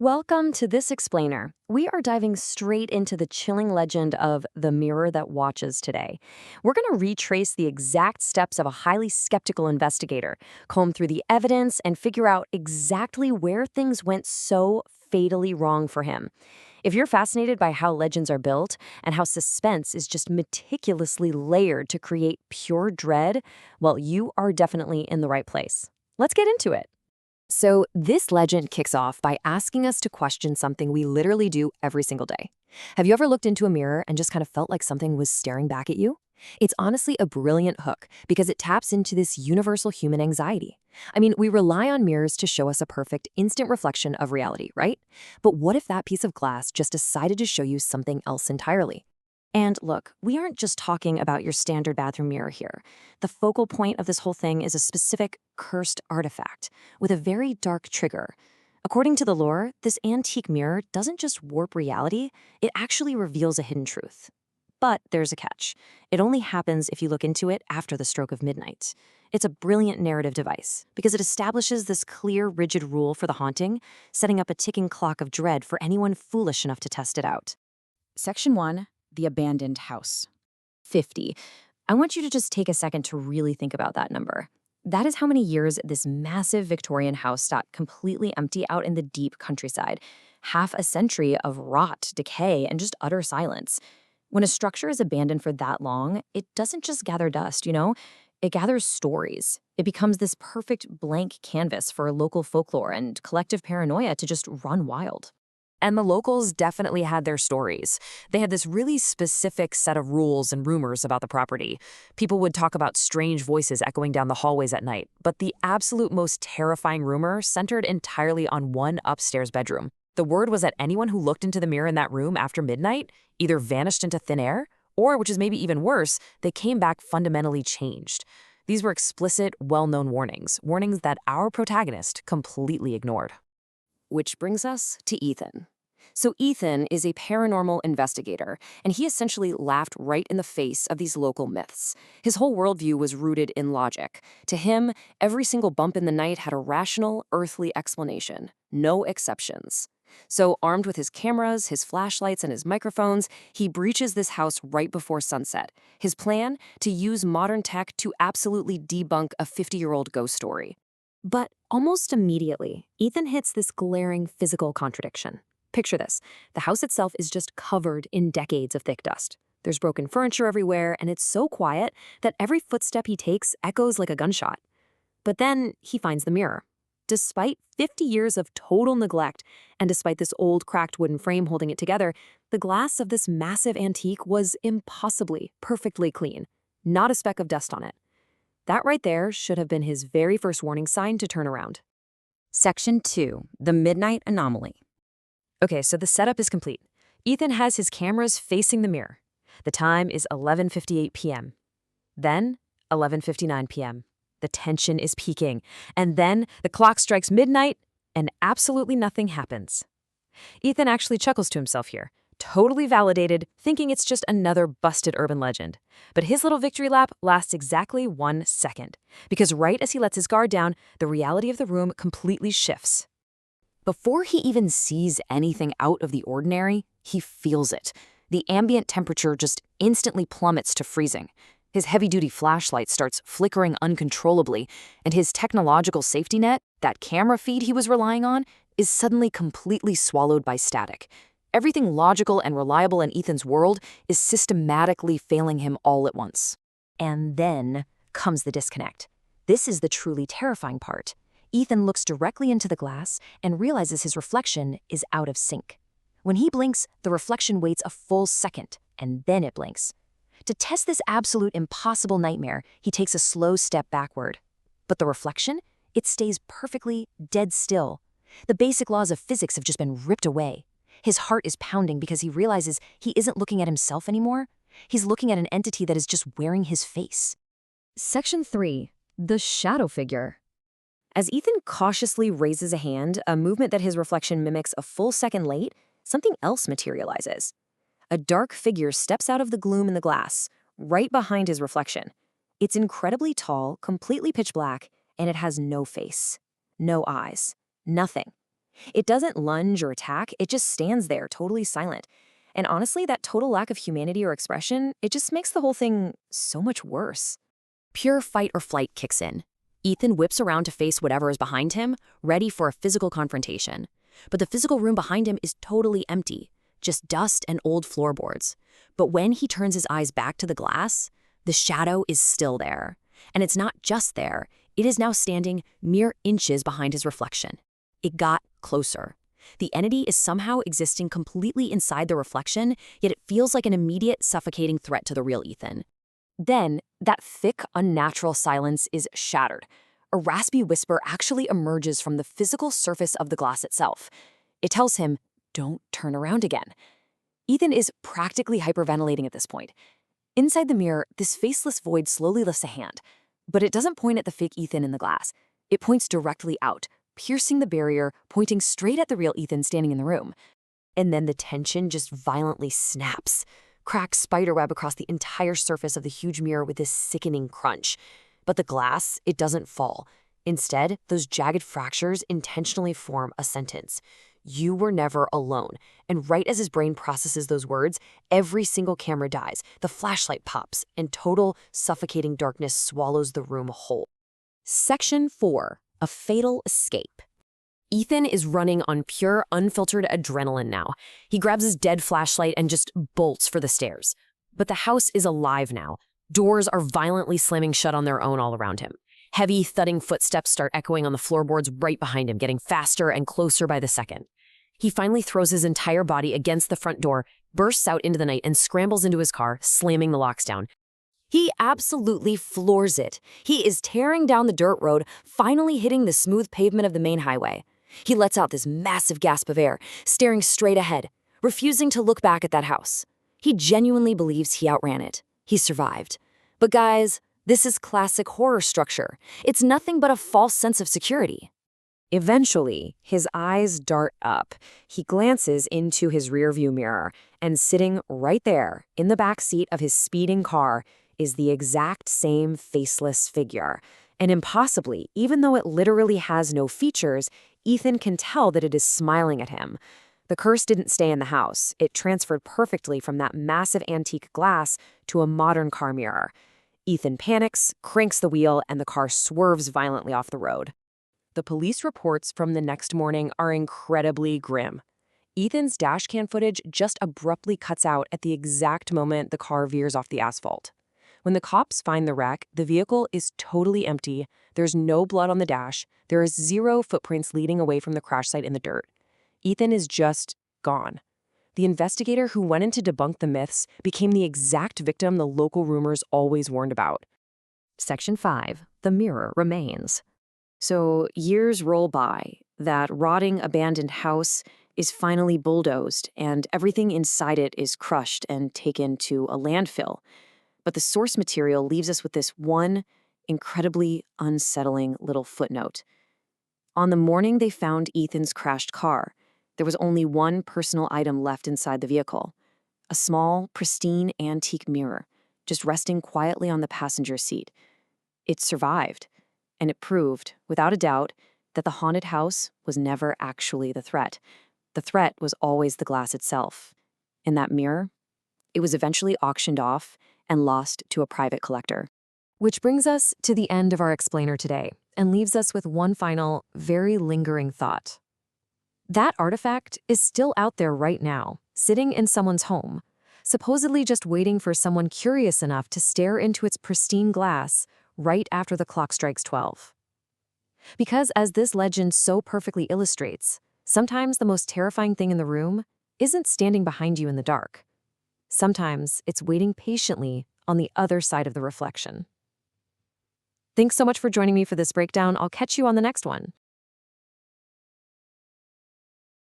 Welcome to this explainer. We are diving straight into the chilling legend of the mirror that watches today. We're going to retrace the exact steps of a highly skeptical investigator, comb through the evidence, and figure out exactly where things went so fatally wrong for him. If you're fascinated by how legends are built and how suspense is just meticulously layered to create pure dread, well, you are definitely in the right place. Let's get into it. So, this legend kicks off by asking us to question something we literally do every single day. Have you ever looked into a mirror and just kind of felt like something was staring back at you? It's honestly a brilliant hook because it taps into this universal human anxiety. I mean, we rely on mirrors to show us a perfect, instant reflection of reality, right? But what if that piece of glass just decided to show you something else entirely? And look, we aren't just talking about your standard bathroom mirror here. The focal point of this whole thing is a specific cursed artifact with a very dark trigger. According to the lore, this antique mirror doesn't just warp reality, it actually reveals a hidden truth. But there's a catch. It only happens if you look into it after the stroke of midnight. It's a brilliant narrative device because it establishes this clear, rigid rule for the haunting, setting up a ticking clock of dread for anyone foolish enough to test it out. Section 1. The abandoned house. 50. I want you to just take a second to really think about that number. That is how many years this massive Victorian house sat completely empty out in the deep countryside. Half a century of rot, decay, and just utter silence. When a structure is abandoned for that long, it doesn't just gather dust, It gathers stories. It becomes this perfect blank canvas for local folklore and collective paranoia to just run wild. And the locals definitely had their stories. They had this really specific set of rules and rumors about the property. People would talk about strange voices echoing down the hallways at night, but the absolute most terrifying rumor centered entirely on one upstairs bedroom. The word was that anyone who looked into the mirror in that room after midnight either vanished into thin air, or, which is maybe even worse, they came back fundamentally changed. These were explicit, well-known warnings that our protagonist completely ignored. Which brings us to Ethan. So Ethan is a paranormal investigator, and he essentially laughed right in the face of these local myths. His whole worldview was rooted in logic. To him, every single bump in the night had a rational, earthly explanation. No exceptions. So armed with his cameras, his flashlights, and his microphones, he breaches this house right before sunset. His plan? To use modern tech to absolutely debunk a 50-year-old ghost story. But almost immediately, Ethan hits this glaring physical contradiction. Picture this. The house itself is just covered in decades of thick dust. There's broken furniture everywhere, and it's so quiet that every footstep he takes echoes like a gunshot. But then he finds the mirror. Despite 50 years of total neglect, and despite this old cracked wooden frame holding it together, the glass of this massive antique was impossibly perfectly clean. Not a speck of dust on it. That right there should have been his very first warning sign to turn around. Section 2. The Midnight Anomaly. Okay, so the setup is complete. Ethan has his cameras facing the mirror. The time is 11:58 p.m. Then 11:59 p.m. The tension is peaking. And then the clock strikes midnight and absolutely nothing happens. Ethan actually chuckles to himself here, totally validated, thinking it's just another busted urban legend. But his little victory lap lasts exactly 1 second, because right as he lets his guard down, the reality of the room completely shifts. Before he even sees anything out of the ordinary, he feels it. The ambient temperature just instantly plummets to freezing. His heavy-duty flashlight starts flickering uncontrollably, and his technological safety net, that camera feed he was relying on, is suddenly completely swallowed by static. Everything logical and reliable in Ethan's world is systematically failing him all at once. And then comes the disconnect. This is the truly terrifying part. Ethan looks directly into the glass and realizes his reflection is out of sync. When he blinks, the reflection waits a full second, and then it blinks. To test this absolute impossible nightmare, he takes a slow step backward. But the reflection? It stays perfectly dead still. The basic laws of physics have just been ripped away. His heart is pounding because he realizes he isn't looking at himself anymore. He's looking at an entity that is just wearing his face. Section 3. The Shadow Figure. As Ethan cautiously raises a hand, a movement that his reflection mimics a full second late, something else materializes. A dark figure steps out of the gloom in the glass, right behind his reflection. It's incredibly tall, completely pitch black, and it has no face, no eyes, nothing. It doesn't lunge or attack, it just stands there, totally silent. And honestly, that total lack of humanity or expression, it just makes the whole thing so much worse. Pure fight or flight kicks in. Ethan whips around to face whatever is behind him, ready for a physical confrontation. But the physical room behind him is totally empty, just dust and old floorboards. But when he turns his eyes back to the glass, the shadow is still there. And it's not just there, it is now standing mere inches behind his reflection. It got closer. The entity is somehow existing completely inside the reflection, yet it feels like an immediate, suffocating threat to the real Ethan. Then, that thick, unnatural silence is shattered. A raspy whisper actually emerges from the physical surface of the glass itself. It tells him, "Don't turn around again." Ethan is practically hyperventilating at this point. Inside the mirror, this faceless void slowly lifts a hand. But it doesn't point at the fake Ethan in the glass. It points directly out, piercing the barrier, pointing straight at the real Ethan standing in the room. And then the tension just violently snaps, cracks spiderweb across the entire surface of the huge mirror with this sickening crunch. But the glass, it doesn't fall. Instead, those jagged fractures intentionally form a sentence. "You were never alone." And right as his brain processes those words, every single camera dies, the flashlight pops, and total, suffocating darkness swallows the room whole. Section 4. A fatal escape. Ethan is running on pure, unfiltered adrenaline now. He grabs his dead flashlight and just bolts for the stairs. But the house is alive now. Doors are violently slamming shut on their own all around him. Heavy, thudding footsteps start echoing on the floorboards right behind him, getting faster and closer by the second. He finally throws his entire body against the front door, bursts out into the night, and scrambles into his car, slamming the locks down. He absolutely floors it. He is tearing down the dirt road, finally hitting the smooth pavement of the main highway. He lets out this massive gasp of air, staring straight ahead, refusing to look back at that house. He genuinely believes he outran it. He survived. But guys, this is classic horror structure. It's nothing but a false sense of security. Eventually, his eyes dart up. He glances into his rearview mirror, and sitting right there, in the back seat of his speeding car, is the exact same faceless figure. And impossibly, even though it literally has no features, Ethan can tell that it is smiling at him. The curse didn't stay in the house. It transferred perfectly from that massive antique glass to a modern car mirror. Ethan panics, cranks the wheel, and the car swerves violently off the road. The police reports from the next morning are incredibly grim. Ethan's dashcam footage just abruptly cuts out at the exact moment the car veers off the asphalt. When the cops find the wreck, the vehicle is totally empty, there's no blood on the dash, there is zero footprints leading away from the crash site in the dirt. Ethan is just gone. The investigator who went in to debunk the myths became the exact victim the local rumors always warned about. Section 5. The mirror remains. So years roll by. That rotting, abandoned house is finally bulldozed, and everything inside it is crushed and taken to a landfill. But the source material leaves us with this one incredibly unsettling little footnote. On the morning they found Ethan's crashed car, there was only one personal item left inside the vehicle, a small, pristine antique mirror, just resting quietly on the passenger seat. It survived, and it proved, without a doubt, that the haunted house was never actually the threat. The threat was always the glass itself. And that mirror, it was eventually auctioned off and lost to a private collector. Which brings us to the end of our explainer today and leaves us with one final, very lingering thought. That artifact is still out there right now, sitting in someone's home, supposedly just waiting for someone curious enough to stare into its pristine glass right after the clock strikes 12. Because as this legend so perfectly illustrates, sometimes the most terrifying thing in the room isn't standing behind you in the dark. Sometimes it's waiting patiently on the other side of the reflection. Thanks so much for joining me for this breakdown. I'll catch you on the next one.